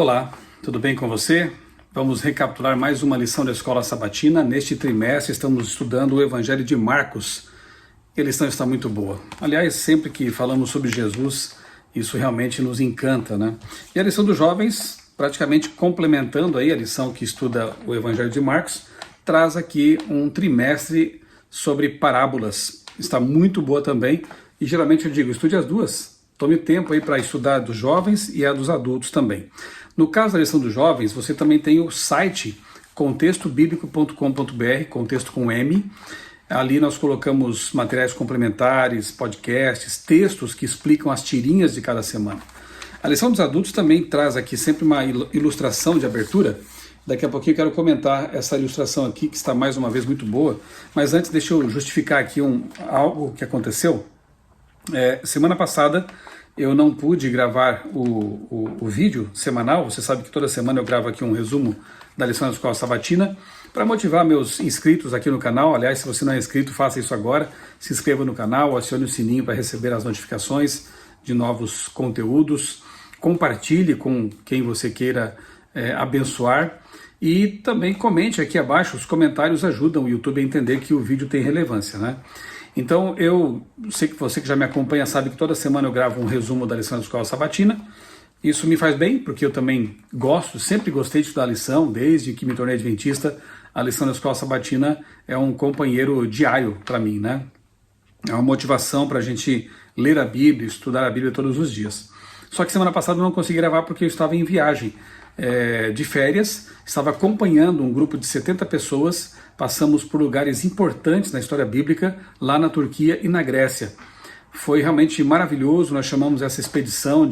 Olá, tudo bem com você? Vamos recapitular mais uma lição da Escola Sabatina. Neste trimestre estamos estudando o Evangelho de Marcos. E a lição está muito boa. Aliás, sempre que falamos sobre Jesus, isso realmente nos encanta, né? E a lição dos jovens, praticamente complementando aí a lição que estuda o Evangelho de Marcos, traz aqui um trimestre sobre parábolas. Está muito boa também. E geralmente eu digo, estude as duas. Tome tempo aí para estudar dos jovens e a dos adultos também. No caso da lição dos jovens, você também tem o site contextobiblico.com.br, contexto com M. Ali nós colocamos materiais complementares, podcasts, textos que explicam as tirinhas de cada semana. A lição dos adultos também traz aqui sempre uma ilustração de abertura. Daqui a pouquinho eu quero comentar essa ilustração aqui, que está mais uma vez muito boa. Mas antes deixa eu justificar aqui algo que aconteceu. Semana passada eu não pude gravar o vídeo semanal. Você sabe que toda semana eu gravo aqui um resumo da lição da Escola Sabatina para motivar meus inscritos aqui no canal. Aliás, se você não é inscrito, faça isso agora. Se inscreva no canal, acione o sininho para receber as notificações de novos conteúdos. Compartilhe com quem você queira abençoar. E também comente aqui abaixo. Os comentários ajudam o YouTube a entender que o vídeo tem relevância, né? Então, eu sei que você que já me acompanha sabe que toda semana eu gravo um resumo da lição da Escola Sabatina. Isso me faz bem, porque eu também gosto, sempre gostei de estudar a lição, desde que me tornei adventista. A lição da Escola Sabatina é um companheiro diário para mim, né? É uma motivação para a gente ler a Bíblia, estudar a Bíblia todos os dias. Só que semana passada eu não consegui gravar porque eu estava em viagem de férias, estava acompanhando um grupo de 70 pessoas, passamos por lugares importantes na história bíblica, lá na Turquia e na Grécia. Foi realmente maravilhoso, nós chamamos essa expedição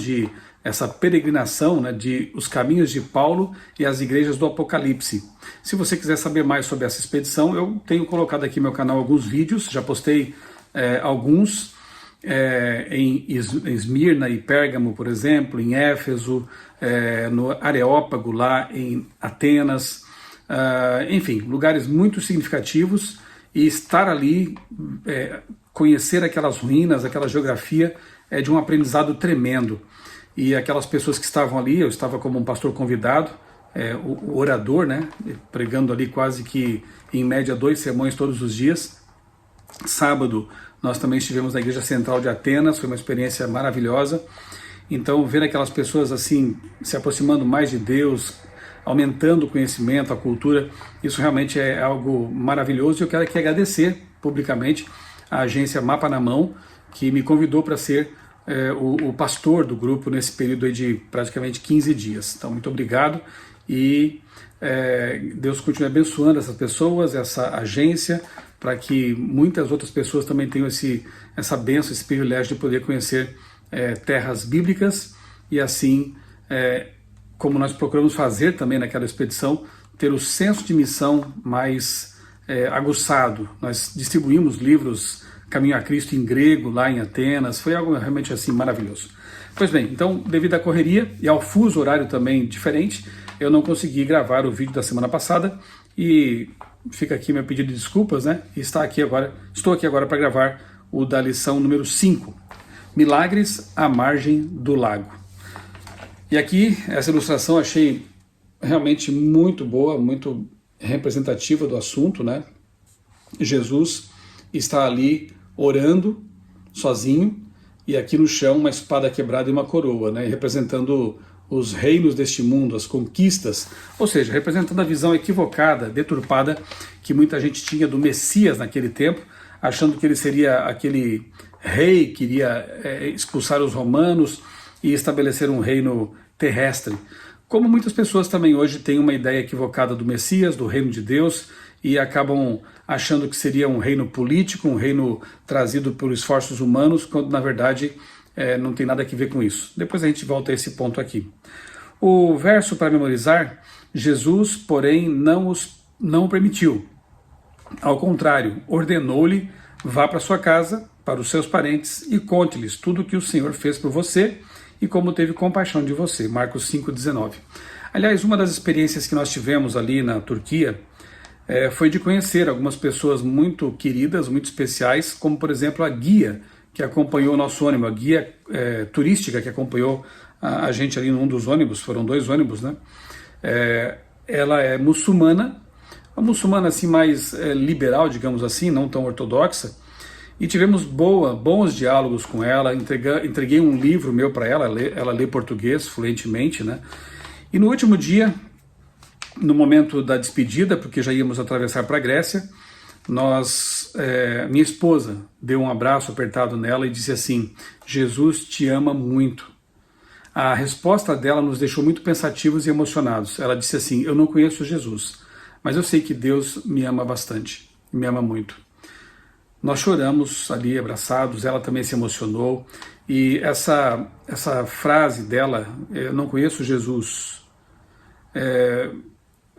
essa peregrinação, né, de os caminhos de Paulo e as igrejas do Apocalipse. Se você quiser saber mais sobre essa expedição, eu tenho colocado aqui no meu canal alguns vídeos, já postei alguns, em Esmirna e Pérgamo, por exemplo, em Éfeso, no Areópago, lá em Atenas, enfim, lugares muito significativos, e estar ali, conhecer aquelas ruínas, aquela geografia, é de um aprendizado tremendo. E aquelas pessoas que estavam ali, eu estava como um pastor convidado, o orador, né, pregando ali quase que, em média, 2 sermões todos os dias. Sábado, nós também estivemos na Igreja Central de Atenas, foi uma experiência maravilhosa. Então, ver aquelas pessoas assim, se aproximando mais de Deus, aumentando o conhecimento, a cultura, isso realmente é algo maravilhoso. E eu quero aqui agradecer publicamente a agência Mapa na Mão, que me convidou para ser o pastor do grupo nesse período aí de praticamente 15 dias. Então, muito obrigado e Deus continue abençoando essas pessoas, essa agência, para que muitas outras pessoas também tenham essa bênção, esse privilégio de poder conhecer terras bíblicas e assim, como nós procuramos fazer também naquela expedição, ter o senso de missão mais aguçado. Nós distribuímos livros Caminho a Cristo em grego lá em Atenas, foi algo realmente assim maravilhoso. Pois bem, então devido à correria e ao fuso horário também diferente, eu não consegui gravar o vídeo da semana passada e fica aqui meu pedido de desculpas, né? E estou aqui agora para gravar o da lição número 5, Milagres à margem do lago. E aqui, essa ilustração achei realmente muito boa, muito representativa do assunto, né? Jesus está ali orando sozinho e aqui no chão uma espada quebrada e uma coroa, né? Representando os reinos deste mundo, as conquistas, ou seja, representando a visão equivocada, deturpada, que muita gente tinha do Messias naquele tempo, achando que ele seria aquele rei que iria expulsar os romanos e estabelecer um reino terrestre. Como muitas pessoas também hoje têm uma ideia equivocada do Messias, do reino de Deus, e acabam achando que seria um reino político, um reino trazido por esforços humanos, quando na verdade não tem nada a ver com isso. Depois a gente volta a esse ponto aqui. O verso para memorizar, Jesus, porém, não o permitiu. Ao contrário, ordenou-lhe, vá para sua casa, para os seus parentes, e conte-lhes tudo o que o Senhor fez por você e como teve compaixão de você. Marcos 5,19. Aliás, uma das experiências que nós tivemos ali na Turquia foi de conhecer algumas pessoas muito queridas, muito especiais, como por exemplo a guia que acompanhou o nosso ônibus, a guia turística que acompanhou a gente ali num dos ônibus, foram 2 ônibus, né? Ela é muçulmana, uma muçulmana assim mais liberal, digamos assim, não tão ortodoxa, e tivemos bons diálogos com ela. Entreguei um livro meu para ela lê português fluentemente, né? E no último dia, no momento da despedida, porque já íamos atravessar para a Grécia, minha esposa deu um abraço apertado nela e disse assim: Jesus te ama muito. A resposta dela nos deixou muito pensativos e emocionados. Ela disse assim: eu não conheço Jesus, mas eu sei que Deus me ama bastante, me ama muito. Nós choramos ali abraçados, ela também se emocionou, e essa frase dela, eu não conheço Jesus,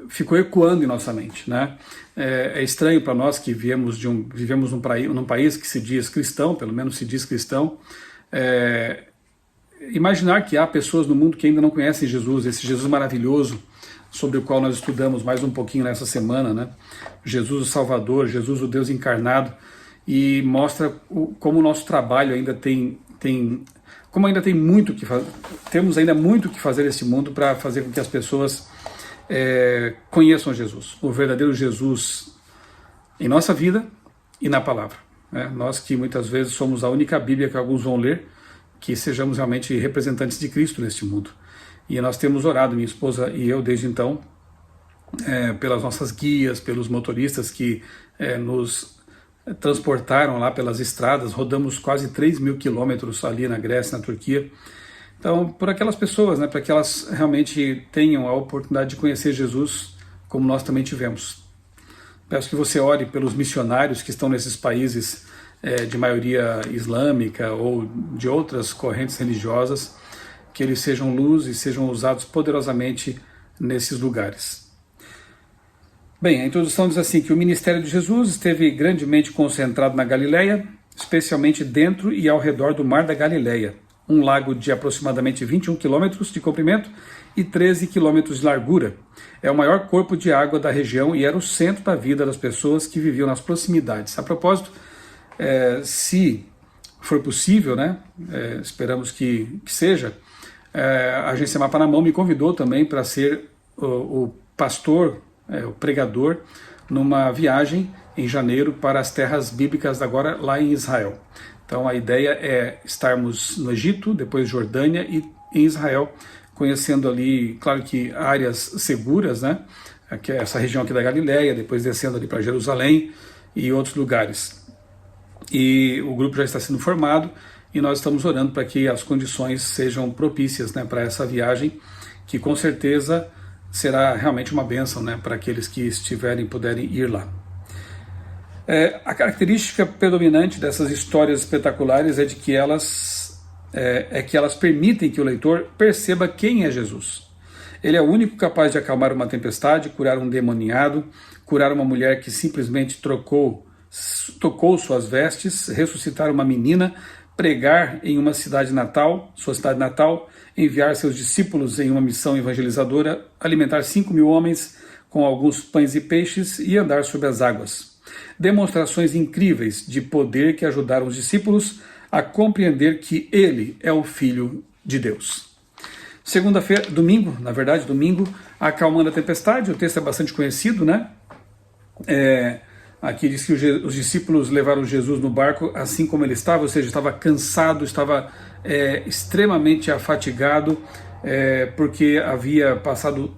ficou ecoando em nossa mente, né? É estranho para nós que vivemos num país que se diz cristão, pelo menos se diz cristão, imaginar que há pessoas no mundo que ainda não conhecem Jesus, esse Jesus maravilhoso, sobre o qual nós estudamos mais um pouquinho nessa semana, né? Jesus o Salvador, Jesus o Deus encarnado, e mostra como o nosso trabalho ainda como ainda tem muito que fazer, temos ainda muito que fazer nesse mundo para fazer com que as pessoas conheçam Jesus, o verdadeiro Jesus em nossa vida e na palavra, né? Nós que muitas vezes somos a única Bíblia que alguns vão ler, que sejamos realmente representantes de Cristo neste mundo. E nós temos orado, minha esposa e eu, desde então, pelas nossas guias, pelos motoristas que nos transportaram lá pelas estradas. Rodamos quase 3.000 quilômetros ali na Grécia, na Turquia. Então, por aquelas pessoas, né, para que elas realmente tenham a oportunidade de conhecer Jesus, como nós também tivemos. Peço que você ore pelos missionários que estão nesses países de maioria islâmica ou de outras correntes religiosas, que eles sejam luz e sejam usados poderosamente nesses lugares. Bem, a introdução diz assim que o ministério de Jesus esteve grandemente concentrado na Galileia, especialmente dentro e ao redor do Mar da Galileia, um lago de aproximadamente 21 quilômetros de comprimento e 13 quilômetros de largura. É o maior corpo de água da região e era o centro da vida das pessoas que viviam nas proximidades. A propósito, se for possível, né, esperamos que seja, a Agência Mapa na Mão me convidou também para ser o pastor, o pregador, numa viagem em janeiro para as terras bíblicas agora lá em Israel. Então a ideia é estarmos no Egito, depois Jordânia e em Israel, conhecendo ali, claro que áreas seguras, né, que é essa região aqui da Galileia, depois descendo ali para Jerusalém e outros lugares. E o grupo já está sendo formado e nós estamos orando para que as condições sejam propícias, né, para essa viagem, que com certeza será realmente uma bênção, né, para aqueles que puderem ir lá. A característica predominante dessas histórias espetaculares é de que elas permitem que o leitor perceba quem é Jesus. Ele é o único capaz de acalmar uma tempestade, curar um endemoniado, curar uma mulher que simplesmente tocou suas vestes, ressuscitar uma menina, pregar em uma cidade natal, sua cidade natal, enviar seus discípulos em uma missão evangelizadora, alimentar 5.000 homens com alguns pães e peixes e andar sobre as águas. Demonstrações incríveis de poder que ajudaram os discípulos a compreender que ele é o Filho de Deus. Domingo, acalmando a tempestade. O texto é bastante conhecido, né? Aqui diz que os discípulos levaram Jesus no barco assim como ele estava, ou seja, estava cansado, estava extremamente afatigado, porque havia passado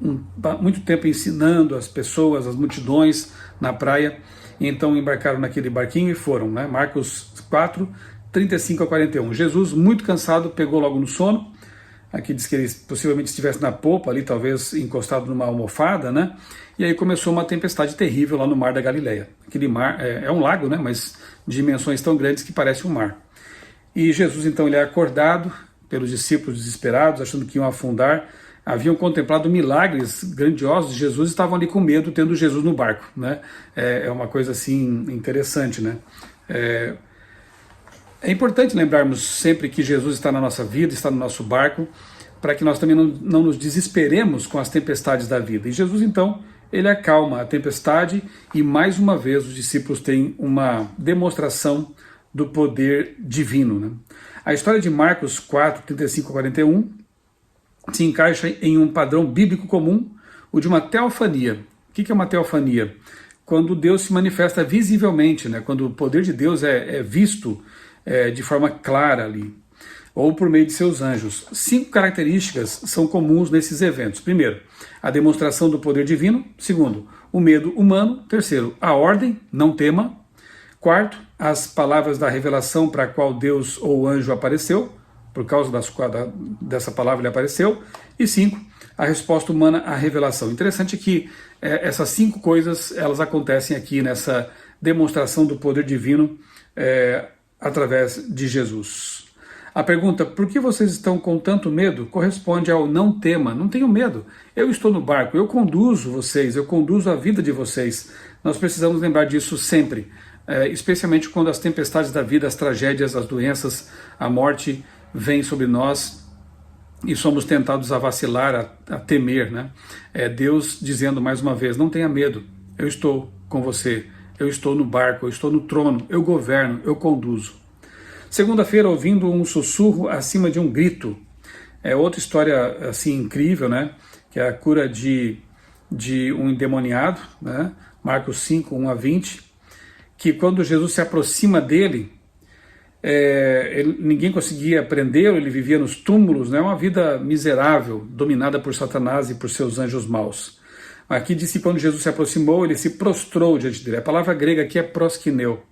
muito tempo ensinando as pessoas, as multidões na praia. E então embarcaram naquele barquinho e foram, né? Marcos 4, 35 a 41. Jesus, muito cansado, pegou logo no sono. Aqui diz que ele possivelmente estivesse na popa, ali talvez encostado numa almofada, né? E aí começou uma tempestade terrível lá no Mar da Galileia. Aquele mar é um lago, né? Mas de dimensões tão grandes que parece um mar. E Jesus, então, ele é acordado pelos discípulos desesperados, achando que iam afundar. Haviam contemplado milagres grandiosos de Jesus e estavam ali com medo, tendo Jesus no barco, né? É uma coisa assim interessante, né? É importante lembrarmos sempre que Jesus está na nossa vida, está no nosso barco, para que nós também não nos desesperemos com as tempestades da vida. E Jesus, então, ele acalma a tempestade e, mais uma vez, os discípulos têm uma demonstração do poder divino, né? A história de Marcos 4, 35 a 41 se encaixa em um padrão bíblico comum, o de uma teofania. O que é uma teofania? Quando Deus se manifesta visivelmente, né? Quando o poder de Deus é visto de forma clara ali, ou por meio de seus anjos. 5 características são comuns nesses eventos. Primeiro, a demonstração do poder divino. Segundo, o medo humano. Terceiro, a ordem, não tema. Quarto, as palavras da revelação para a qual Deus ou o anjo apareceu, por causa dessa palavra ele apareceu. E 5, a resposta humana à revelação. Interessante que essas 5 coisas elas acontecem aqui nessa demonstração do poder divino através de Jesus. A pergunta, por que vocês estão com tanto medo, corresponde ao não tema, não tenham medo. Eu estou no barco, eu conduzo vocês, eu conduzo a vida de vocês. Nós precisamos lembrar disso sempre, especialmente quando as tempestades da vida, as tragédias, as doenças, a morte vêm sobre nós e somos tentados a vacilar, a temer, né? Deus dizendo mais uma vez, não tenha medo, eu estou com você, eu estou no barco, eu estou no trono, eu governo, eu conduzo. Segunda-feira, ouvindo um sussurro acima de um grito. Outra história assim incrível, né? Que é a cura de um endemoniado, né? Marcos 5, 1 a 20, que quando Jesus se aproxima dele, ninguém conseguia prendê-lo, ele vivia nos túmulos, né? Uma vida miserável, dominada por Satanás e por seus anjos maus. Aqui diz que quando Jesus se aproximou, ele se prostrou diante dele. A palavra grega aqui é proskineu,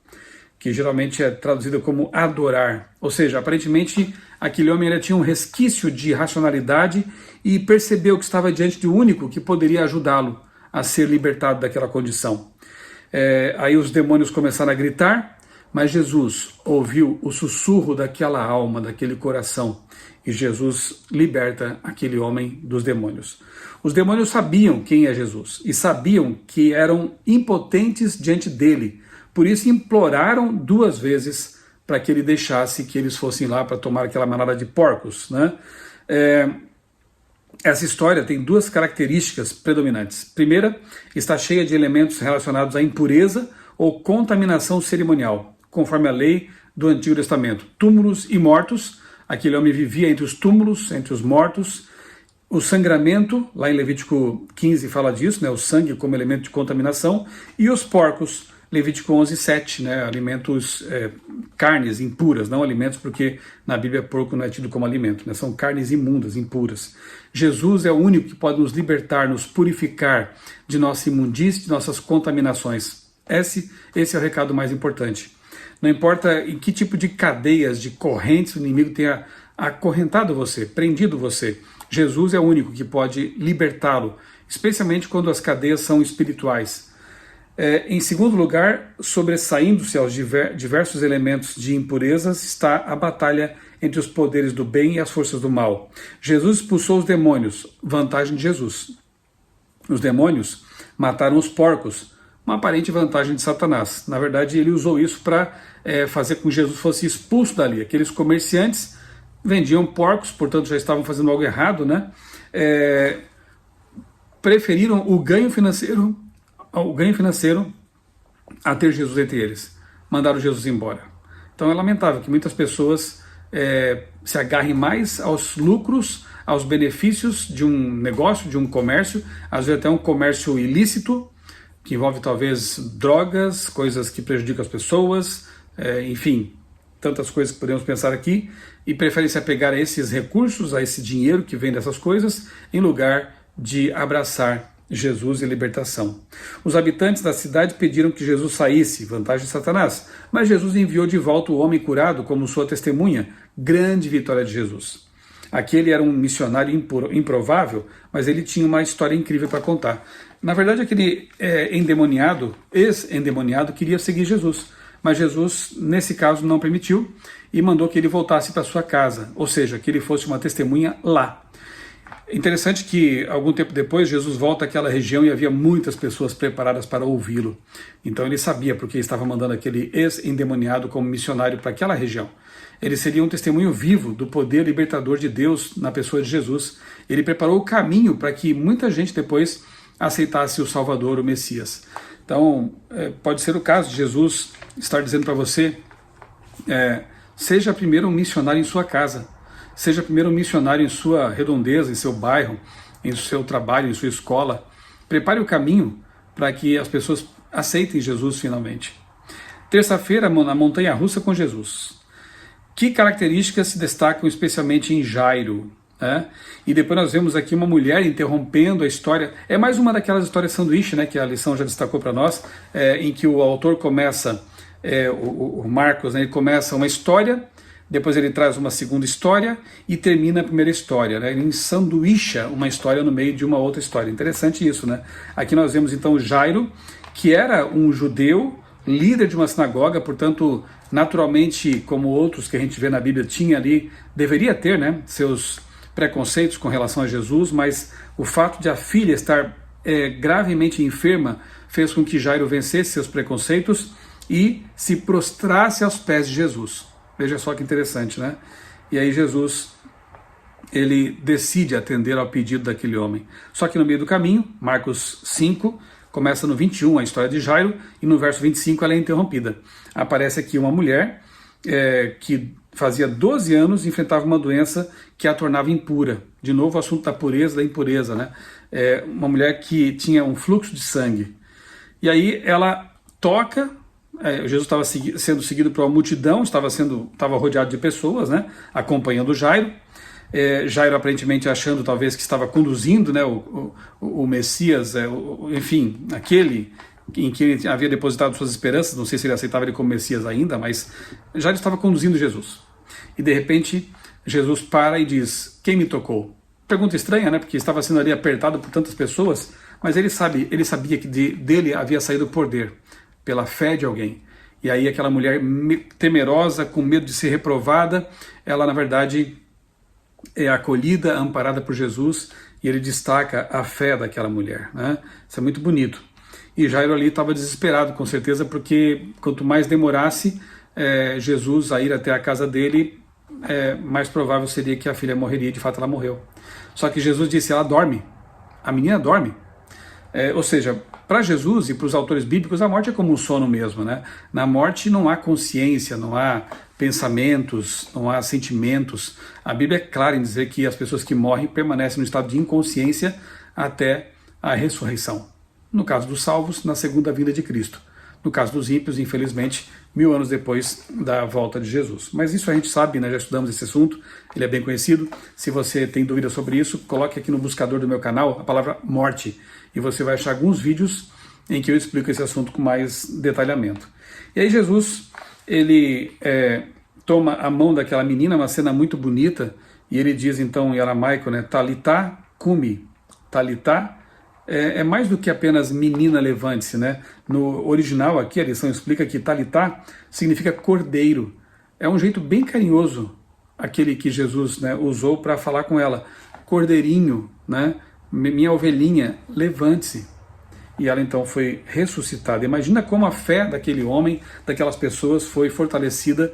que geralmente é traduzida como adorar. Ou seja, aparentemente aquele homem ele tinha um resquício de racionalidade e percebeu que estava diante de um único que poderia ajudá-lo a ser libertado daquela condição. Aí os demônios começaram a gritar, mas Jesus ouviu o sussurro daquela alma, daquele coração, e Jesus liberta aquele homem dos demônios. Os demônios sabiam quem é Jesus e sabiam que eram impotentes diante dele. Por isso imploraram 2 vezes para que ele deixasse que eles fossem lá para tomar aquela manada de porcos, né? Essa história tem 2 características predominantes. Primeira, está cheia de elementos relacionados à impureza ou contaminação cerimonial, conforme a lei do Antigo Testamento. Túmulos e mortos, aquele homem vivia entre os túmulos, entre os mortos. O sangramento, lá em Levítico 15 fala disso, né? O sangue como elemento de contaminação. E os porcos, Levítico 11, 7, né, alimentos, carnes impuras, não alimentos, porque na Bíblia porco não é tido como alimento, né, são carnes imundas, impuras. Jesus é o único que pode nos libertar, nos purificar de nossa imundície, de nossas contaminações. Esse é o recado mais importante. Não importa em que tipo de cadeias, de correntes o inimigo tenha acorrentado você, prendido você, Jesus é o único que pode libertá-lo, especialmente quando as cadeias são espirituais. Em segundo lugar, sobressaindo-se aos diversos elementos de impurezas, está a batalha entre os poderes do bem e as forças do mal. Jesus expulsou os demônios, vantagem de Jesus. Os demônios mataram os porcos, uma aparente vantagem de Satanás. Na verdade, ele usou isso para fazer com que Jesus fosse expulso dali. Aqueles comerciantes vendiam porcos, portanto já estavam fazendo algo errado, né? Preferiram o ganho financeiro a ter Jesus entre eles. Mandaram Jesus embora. Então é lamentável que muitas pessoas se agarrem mais aos lucros, aos benefícios de um negócio, de um comércio, às vezes até um comércio ilícito, que envolve talvez drogas, coisas que prejudicam as pessoas, enfim, tantas coisas que podemos pensar aqui, e preferem se apegar a esses recursos, a esse dinheiro que vem dessas coisas, em lugar de abraçar Jesus e libertação. Os habitantes da cidade pediram que Jesus saísse, vantagem de Satanás, mas Jesus enviou de volta o homem curado como sua testemunha, grande vitória de Jesus. Aquele era um missionário improvável, mas ele tinha uma história incrível para contar. Na verdade, aquele ex-endemoniado queria seguir Jesus, mas Jesus, nesse caso, não permitiu e mandou que ele voltasse para sua casa, ou seja, que ele fosse uma testemunha lá. Interessante que, algum tempo depois, Jesus volta àquela região e havia muitas pessoas preparadas para ouvi-lo. Então ele sabia porque estava mandando aquele ex-endemoniado como missionário para aquela região. Ele seria um testemunho vivo do poder libertador de Deus na pessoa de Jesus. Ele preparou o caminho para que muita gente depois aceitasse o Salvador, o Messias. Então, pode ser o caso de Jesus estar dizendo para você, seja primeiro um missionário em sua casa. seja primeiro um missionário em sua redondeza, em seu bairro, em seu trabalho, em sua escola. Prepare o caminho para que as pessoas aceitem Jesus finalmente. Terça-feira, na montanha-russa com Jesus. Que características se destacam especialmente em Jairo? E depois nós vemos aqui uma mulher interrompendo a história. É mais uma daquelas histórias sanduíche, né, que a lição já destacou para nós, em que o autor começa, o Marcos, né, ele começa uma história, depois ele traz uma segunda história e termina a primeira história, né? Ele ensanduícha uma história no meio de uma outra história. Interessante isso, né? Aqui nós vemos então Jairo, que era um judeu, líder de uma sinagoga, portanto, naturalmente, como outros que a gente vê na Bíblia, tinha ali, deveria ter, né, seus preconceitos com relação a Jesus, mas o fato de a filha estar gravemente enferma fez com que Jairo vencesse seus preconceitos e se prostrasse aos pés de Jesus. Veja só que interessante, né? E aí Jesus, ele decide atender ao pedido daquele homem. Só que no meio do caminho, Marcos 5, começa no 21 a história de Jairo, e no verso 25 ela é interrompida. Aparece aqui uma mulher que fazia 12 anos enfrentava uma doença que a tornava impura. De novo o assunto da pureza, da impureza, né? Uma mulher que tinha um fluxo de sangue. E aí ela toca, Jesus estava sendo seguido por uma multidão, estava rodeado de pessoas, né, acompanhando Jairo. Jairo aparentemente achando talvez que estava conduzindo, né, o Messias, enfim, aquele em que ele havia depositado suas esperanças. Não sei se ele aceitava ele como Messias ainda, mas Jairo estava conduzindo Jesus. E de repente Jesus para e diz: quem me tocou? Pergunta estranha, né, porque estava sendo ali apertado por tantas pessoas, mas ele sabia que dele havia saído o poder, pela fé de alguém. E aí aquela mulher temerosa, com medo de ser reprovada, ela na verdade é acolhida, amparada por Jesus, e ele destaca a fé daquela mulher, né? Isso é muito bonito. E Jairo ali estava desesperado, com certeza, porque quanto mais demorasse Jesus a ir até a casa dele, mais provável seria que a filha morreria. De fato ela morreu. Só que Jesus disse: ela dorme, a menina dorme. Ou seja, para Jesus e para os autores bíblicos, a morte é como um sono mesmo, né? Na morte não há consciência, não há pensamentos, não há sentimentos. A Bíblia é clara em dizer que as pessoas que morrem permanecem no estado de inconsciência até a ressurreição. No caso dos salvos, na segunda vinda de Cristo. No caso dos ímpios, infelizmente, 1000 anos depois da volta de Jesus. Mas isso a gente sabe, né? Já estudamos esse assunto, ele é bem conhecido. Se você tem dúvida sobre isso, coloque aqui no buscador do meu canal a palavra morte, e você vai achar alguns vídeos em que eu explico esse assunto com mais detalhamento. E aí Jesus, ele toma a mão daquela menina, uma cena muito bonita, e ele diz então em aramaico, né, Talitá cumi. Talitá é mais do que apenas menina, levante-se, né? No original aqui a lição explica que Talitá significa cordeiro. É um jeito bem carinhoso aquele que Jesus, né, usou para falar com ela. Cordeirinho, né? Minha ovelhinha, levante-se. E ela então foi ressuscitada. Imagina como a fé daquele homem, daquelas pessoas, foi fortalecida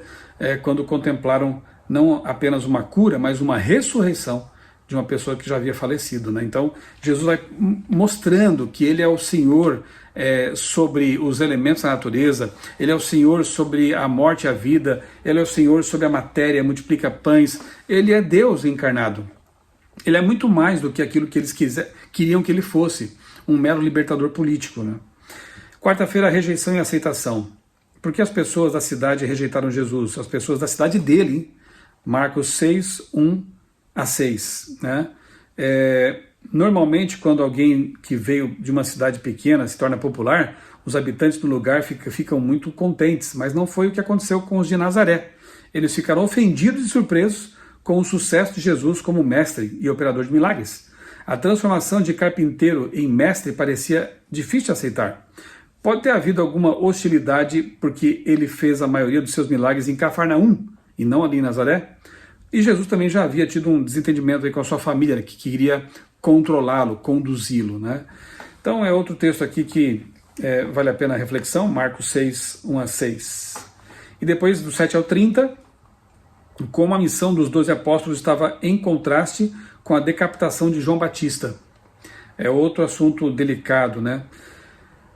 quando contemplaram não apenas uma cura, mas uma ressurreição de uma pessoa que já havia falecido, né? Então Jesus vai mostrando que ele é o Senhor sobre os elementos da natureza, ele é o Senhor sobre a morte e a vida, ele é o Senhor sobre a matéria, multiplica pães, ele é Deus encarnado. Ele é muito mais do que aquilo que eles queriam que ele fosse, um mero libertador político, né? Quarta-feira, rejeição e aceitação. Por que as pessoas da cidade rejeitaram Jesus? As pessoas da cidade dele, hein? Marcos 6, 1 a 6, né? Normalmente, quando alguém que veio de uma cidade pequena se torna popular, os habitantes do lugar ficam muito contentes, mas não foi o que aconteceu com os de Nazaré. Eles ficaram ofendidos e surpresos com o sucesso de Jesus como mestre e operador de milagres. A transformação de carpinteiro em mestre parecia difícil de aceitar. Pode ter havido alguma hostilidade porque ele fez a maioria dos seus milagres em Cafarnaum e não ali em Nazaré? E Jesus também já havia tido um desentendimento aí com a sua família, né, que queria controlá-lo, conduzi-lo, né? Então é outro texto aqui que vale a pena a reflexão, Marcos 6, 1 a 6. E depois do 7 ao 30, como a missão dos 12 apóstolos estava em contraste com a decapitação de João Batista. É outro assunto delicado, né?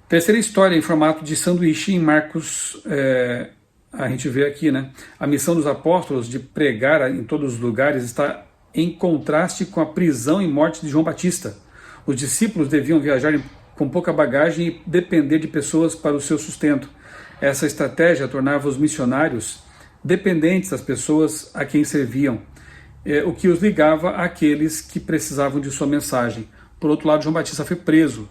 Terceira história em formato de sanduíche em Marcos, a gente vê aqui, né? A missão dos apóstolos de pregar em todos os lugares está em contraste com a prisão e morte de João Batista. Os discípulos deviam viajar com pouca bagagem e depender de pessoas para o seu sustento. Essa estratégia tornava os missionários dependentes das pessoas a quem serviam, o que os ligava àqueles que precisavam de sua mensagem. Por outro lado, João Batista foi preso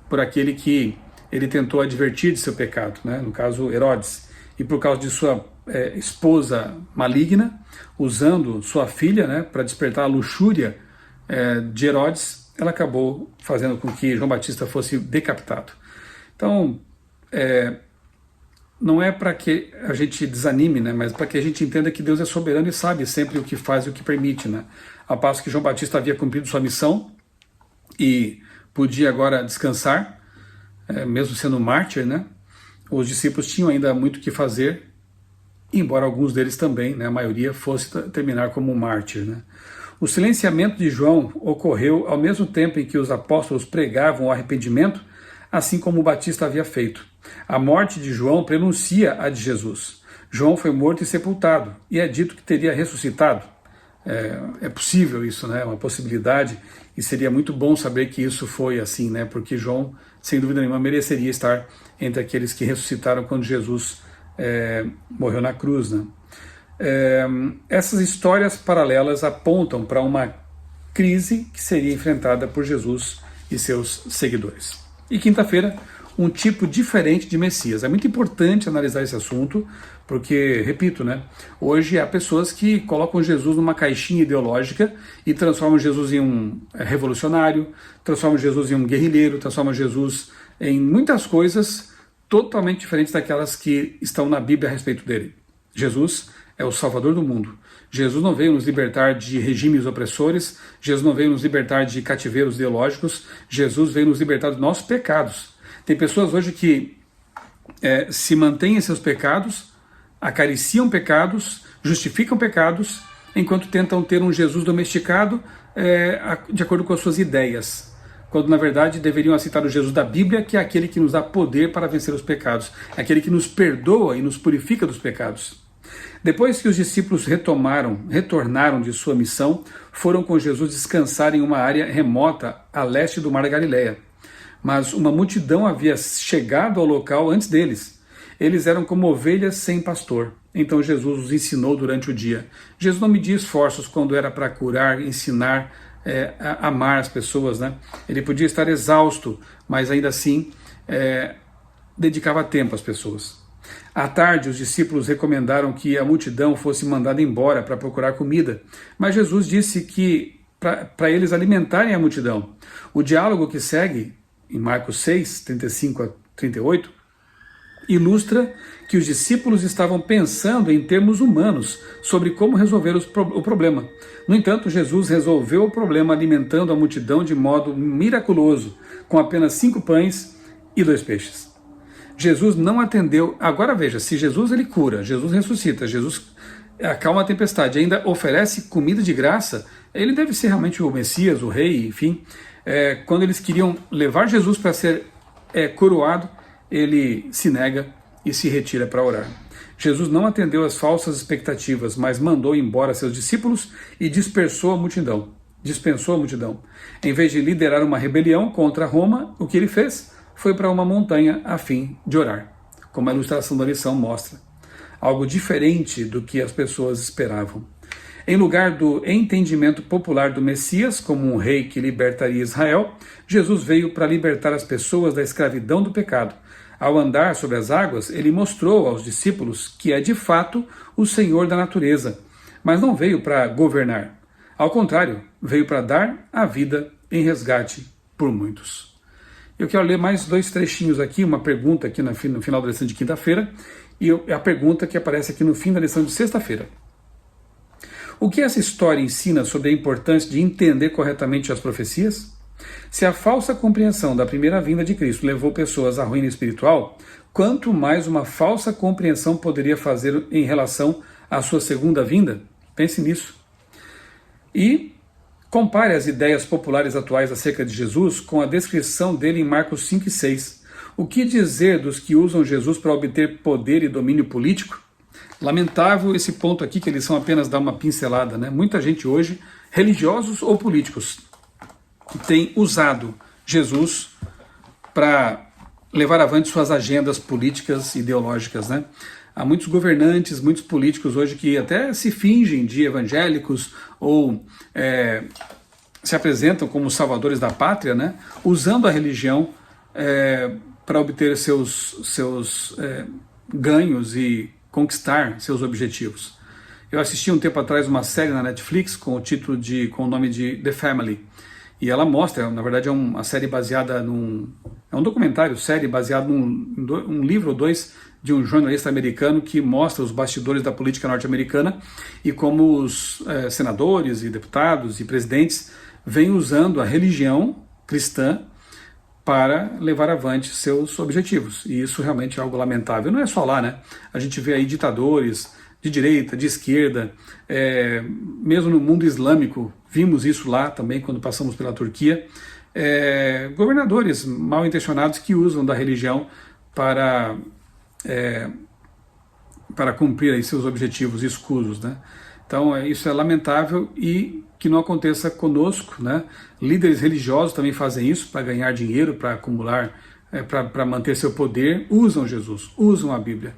por aquele que ele tentou advertir de seu pecado, né? No caso Herodes, e por causa de sua esposa maligna, usando sua filha, né, para despertar a luxúria de Herodes, ela acabou fazendo com que João Batista fosse decapitado. Então, não é para que a gente desanime, né, mas para que a gente entenda que Deus é soberano e sabe sempre o que faz e o que permite, né? A passo que João Batista havia cumprido sua missão e podia agora descansar, mesmo sendo mártir, né? Os discípulos tinham ainda muito o que fazer, embora alguns deles também, né, a maioria, fosse terminar como um mártir, né? O silenciamento de João ocorreu ao mesmo tempo em que os apóstolos pregavam o arrependimento, assim como o Batista havia feito. A morte de João prenuncia a de Jesus. João foi morto e sepultado, e é dito que teria ressuscitado. É possível isso, né? É uma possibilidade, e seria muito bom saber que isso foi assim, né? Porque João, sem dúvida nenhuma, mereceria estar entre aqueles que ressuscitaram quando Jesus morreu na cruz, né? Essas histórias paralelas apontam para uma crise que seria enfrentada por Jesus e seus seguidores. E quinta-feira, um tipo diferente de Messias. É muito importante analisar esse assunto, porque, repito, né, hoje há pessoas que colocam Jesus numa caixinha ideológica e transformam Jesus em um revolucionário, transformam Jesus em um guerrilheiro, transformam Jesus em muitas coisas totalmente diferentes daquelas que estão na Bíblia a respeito dele. Jesus é o Salvador do mundo. Jesus não veio nos libertar de regimes opressores, Jesus não veio nos libertar de cativeiros ideológicos, Jesus veio nos libertar dos nossos pecados. Tem pessoas hoje que se mantêm em seus pecados, acariciam pecados, justificam pecados, enquanto tentam ter um Jesus domesticado de acordo com as suas ideias, quando na verdade deveriam aceitar o Jesus da Bíblia, que é aquele que nos dá poder para vencer os pecados, é aquele que nos perdoa e nos purifica dos pecados. Depois que os discípulos retornaram de sua missão, foram com Jesus descansar em uma área remota a leste do Mar da Galileia. Mas uma multidão havia chegado ao local antes deles. Eles eram como ovelhas sem pastor. Então Jesus os ensinou durante o dia. Jesus não media esforços quando era para curar, ensinar, amar as pessoas, né? Ele podia estar exausto, mas ainda assim dedicava tempo às pessoas. À tarde, os discípulos recomendaram que a multidão fosse mandada embora para procurar comida, mas Jesus disse que para eles alimentarem a multidão. O diálogo que segue, em Marcos 6, 35 a 38, ilustra que os discípulos estavam pensando em termos humanos sobre como resolver o problema. No entanto, Jesus resolveu o problema alimentando a multidão de modo miraculoso, com apenas 5 pães e 2 peixes. Jesus não atendeu. Agora veja, se Jesus ele cura, Jesus ressuscita, Jesus acalma a tempestade, ainda oferece comida de graça, ele deve ser realmente o Messias, o rei, enfim. Quando eles queriam levar Jesus para ser coroado, ele se nega e se retira para orar. Jesus não atendeu às falsas expectativas, mas mandou embora seus discípulos e dispensou a multidão. Em vez de liderar uma rebelião contra Roma, o que ele fez? Foi para uma montanha a fim de orar, como a ilustração da lição mostra. Algo diferente do que as pessoas esperavam. Em lugar do entendimento popular do Messias como um rei que libertaria Israel, Jesus veio para libertar as pessoas da escravidão do pecado. Ao andar sobre as águas, ele mostrou aos discípulos que é de fato o Senhor da natureza, mas não veio para governar. Ao contrário, veio para dar a vida em resgate por muitos. Eu quero ler mais 2 trechinhos aqui, uma pergunta aqui no final da lição de quinta-feira e a pergunta que aparece aqui no fim da lição de sexta-feira. O que essa história ensina sobre a importância de entender corretamente as profecias? Se a falsa compreensão da primeira vinda de Cristo levou pessoas à ruína espiritual, quanto mais uma falsa compreensão poderia fazer em relação à sua segunda vinda? Pense nisso. E compare as ideias populares atuais acerca de Jesus com a descrição dele em Marcos 5 e 6. O que dizer dos que usam Jesus para obter poder e domínio político? Lamentável esse ponto aqui, que eles são apenas dar uma pincelada, né? Muita gente hoje, religiosos ou políticos, tem usado Jesus para levar avante suas agendas políticas e ideológicas, né? Há muitos governantes, muitos políticos hoje que até se fingem de evangélicos ou se apresentam como salvadores da pátria, né? Usando a religião para obter seus ganhos e conquistar seus objetivos. Eu assisti um tempo atrás uma série na Netflix com o nome de The Family, e ela mostra, na verdade é uma série baseada é um documentário, série baseado num livro ou dois de um jornalista americano que mostra os bastidores da política norte-americana e como os senadores e deputados e presidentes vêm usando a religião cristã para levar avante seus objetivos. E isso realmente é algo lamentável. Não é só lá, né? A gente vê aí ditadores de direita, de esquerda, mesmo no mundo islâmico, vimos isso lá também quando passamos pela Turquia, governadores mal intencionados que usam da religião para cumprir aí seus objetivos escusos, né? Então isso é lamentável e que não aconteça conosco, né? Líderes religiosos também fazem isso para ganhar dinheiro, para acumular, para manter seu poder, usam Jesus, usam a Bíblia.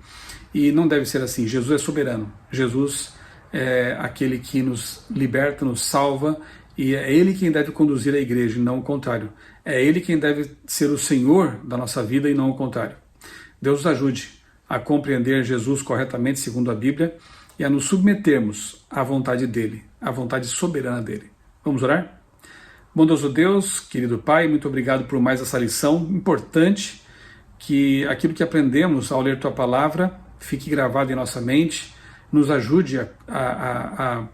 E não deve ser assim. Jesus é soberano. Jesus é aquele que nos liberta, nos salva, e é Ele quem deve conduzir a igreja, e não o contrário. É Ele quem deve ser o Senhor da nossa vida e não o contrário. Deus nos ajude a compreender Jesus corretamente segundo a Bíblia e a nos submetermos à vontade dEle, à vontade soberana dEle. Vamos orar? Bondoso Deus, querido Pai, muito obrigado por mais essa lição importante, que aquilo que aprendemos ao ler Tua Palavra fique gravado em nossa mente, nos ajude a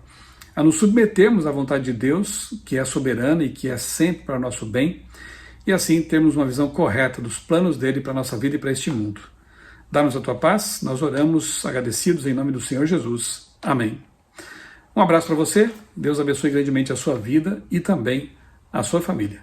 nos submetermos à vontade de Deus, que é soberana e que é sempre para nosso bem, e assim termos uma visão correta dos planos dele para a nossa vida e para este mundo. Dá-nos a Tua paz, nós oramos agradecidos em nome do Senhor Jesus. Amém. Um abraço para você, Deus abençoe grandemente a sua vida e também a sua família.